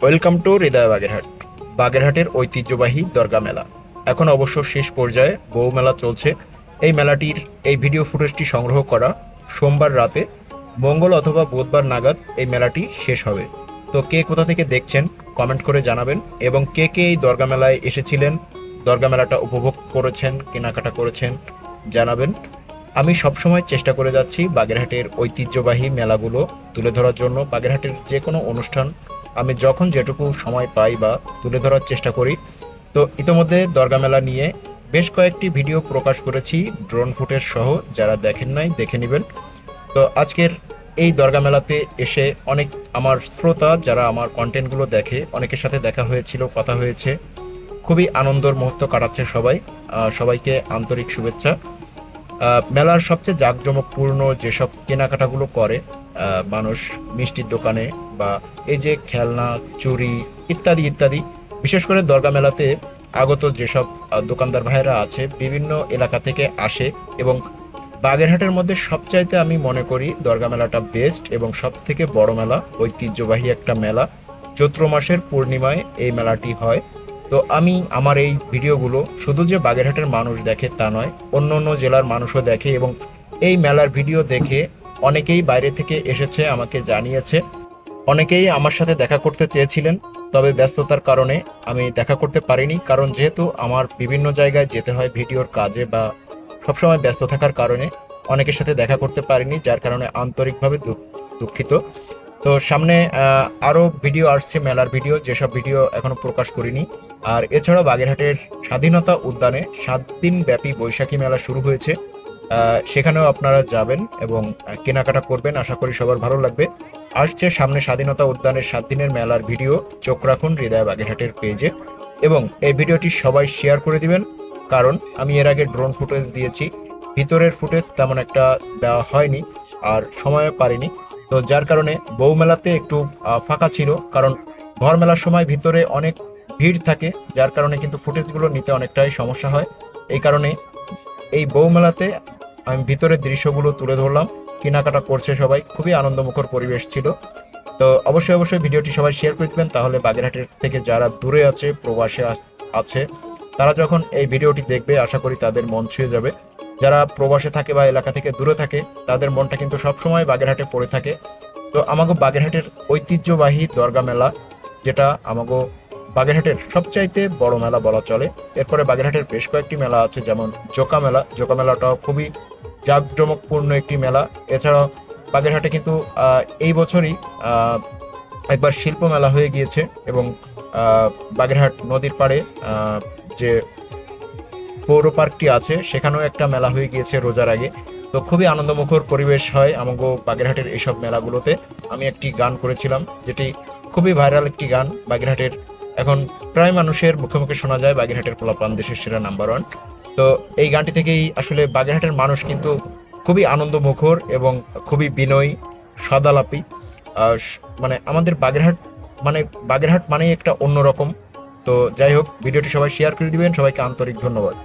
Welcome to হৃদয় বাগেরহাট। বাগেরহাটের ঐতিহ্যবাহী দরগা মেলা এখন অবশ্য শেষ পর্যায়ে বউ মেলা চলছে। এই মেলাটির এই ভিডিও ফুটেজটি সংগ্রহ করা সোমবার রাতে, মঙ্গল অথবা বুধবার নাগাদ এই মেলাটি শেষ হবে। তো কে কোথা থেকে দেখছেন কমেন্ট করে জানাবেন, এবং কে কে এই দরগা মেলায় এসেছিলেন, দরগা মেলাটা উপভোগ করেছেন, কেনাকাটা করেছেন জানাবেন। আমি সবসময় চেষ্টা করে যাচ্ছি বাগেরহাটের ঐতিহ্যবাহী মেলাগুলো তুলে ধরার জন্য। বাগেরহাটের যে কোনো অনুষ্ঠান আমি যখন যেটুকু সময় পাই বা তুলে ধরার চেষ্টা করি। তো ইতোমধ্যে দরগা মেলা নিয়ে বেশ কয়েকটি ভিডিও প্রকাশ করেছি ড্রোন ফুটেজ সহ, যারা দেখেন নাই দেখে নেবেন। তো আজকের এই দরগা মেলাতে এসে অনেক আমার শ্রোতা যারা আমার কন্টেন্টগুলো দেখে, অনেকের সাথে দেখা হয়েছিল, কথা হয়েছে। খুবই আনন্দের মুহূর্ত কাটাচ্ছে সবাই। সবাইকে আন্তরিক শুভেচ্ছা। মেলার সবচেয়ে জাঁকজমকপূর্ণ যেসব কেনাকাটাগুলো করে মানুষ মিষ্টির দোকানে, বা এই যে খেলনা, চুড়ি ইত্যাদি ইত্যাদি, বিশেষ করে দরগা মেলাতে আগত যেসব দোকানদার ভাইয়েরা আছে বিভিন্ন এলাকা থেকে আসে। এবং বাগেরহাটের মধ্যে সবচাইতে আমি মনে করি দরগা মেলাটা বেস্ট এবং সব থেকে বড় মেলা, ঐতিহ্যবাহী একটা মেলা। চৈত্র মাসের পূর্ণিমায় এই মেলাটি হয়। তো আমি আমার এই ভিডিওগুলো শুধু যে বাগেরহাটের মানুষ দেখে তা নয়, অন্য অন্য জেলার মানুষও দেখে, এবং এই মেলার ভিডিও দেখে অনেকেই বাইরে থেকে এসেছে, আমাকে জানিয়েছে। অনেকেই আমার সাথে দেখা করতে চেয়েছিলেন, তবে ব্যস্ততার কারণে আমি দেখা করতে পারিনি। কারণ যেহেতু আমার বিভিন্ন জায়গায় যেতে হয় ভিডিওর কাজে, বা সবসময় ব্যস্ত থাকার কারণে অনেকের সাথে দেখা করতে পারিনি, যার কারণে আন্তরিকভাবে দুঃখিত। তো সামনে আরও ভিডিও আসছে, মেলার ভিডিও, যেসব ভিডিও এখনো প্রকাশ করিনি। আর এছাড়াও বাগেরহাটের স্বাধীনতা উদ্যানে 7 দিন ব্যাপী বৈশাখী মেলা শুরু হয়েছে। সেখানেও আপনারা যাবেন এবং কেনাকাটা করবেন, আশা করি সবার ভালো লাগবে। আসছে সামনে স্বাধীনতা উদ্যানের 7 দিনের মেলার ভিডিও, চোখ রাখুন হৃদয় বাগেরহাটের পেজে। এবং এই ভিডিওটি সবাই শেয়ার করে দিবেন, কারণ আমি এর আগে ড্রোন ফুটেজ দিয়েছি, ভিতরের ফুটেজ তেমন একটা দেওয়া হয়নি, আর সময়ও পারিনি। তো যার কারণে বউ মেলাতে একটু ফাঁকা ছিল, কারণ ঘর মেলার সময় ভিতরে অনেক ভিড় থাকে, যার কারণে কিন্তু ফুটেজগুলো নিতে অনেকটাই সমস্যা হয়। এই কারণে এই বউ মেলাতে আমি ভিতরের দৃশ্যগুলো তুলে ধরলাম। কেনাকাটা করছে সবাই, খুবই আনন্দমুখর পরিবেশ ছিল। তো অবশ্যই অবশ্যই ভিডিওটি সবাই শেয়ার করে দেবেন, তাহলে বাগেরহাটের থেকে যারা দূরে আছে, প্রবাসে আছে, তারা যখন এই ভিডিওটি দেখবে আশা করি তাদের মন ছুঁয়ে যাবে। যারা প্রবাসে থাকে বা এলাকা থেকে দূরে থাকে, তাদের মনটা কিন্তু সবসময় বাগেরহাটে পড়ে থাকে। তো আমাগো বাগেরহাটের ঐতিহ্যবাহী দরগা মেলা, যেটা আমাগো বাগেরহাটের সবচাইতে বড় মেলা বলা চলে। এরপরে বাগেরহাটের বেশ কয়েকটি মেলা আছে, যেমন জোকা মেলা। জোকা মেলাটাও খুবই জাঁকজমকপূর্ণ একটি মেলা। এছাড়াও বাগেরহাটে কিন্তু এই বছরই একবার শিল্প মেলা হয়ে গিয়েছে, এবং বাগেরহাট নদীর পাড়ে যে পৌর পার্কটি আছে সেখানেও একটা মেলা হয়ে গিয়েছে রোজার আগে। তো খুবই আনন্দমুখর পরিবেশ হয় আমাগো বাগেরহাটের এইসব মেলাগুলোতে। আমি একটি গান করেছিলাম, যেটি খুবই ভাইরাল একটি গান বাগেরহাটের। এখন প্রায় মানুষের মুখে মুখে শোনা যায় বাগেরহাটের পোলাপান দেশের সেরা নাম্বার 1। তো এই গানটি থেকেই আসলে বাগেরহাটের মানুষ কিন্তু খুবই আনন্দমুখর এবং খুবই বিনয়ী, সদালাপী। মানে আমাদের বাগেরহাট, মানে বাগেরহাট মানেই একটা অন্যরকম। তো যাই হোক, ভিডিওটি সবাই শেয়ার করে দিবেন। সবাইকে আন্তরিক ধন্যবাদ।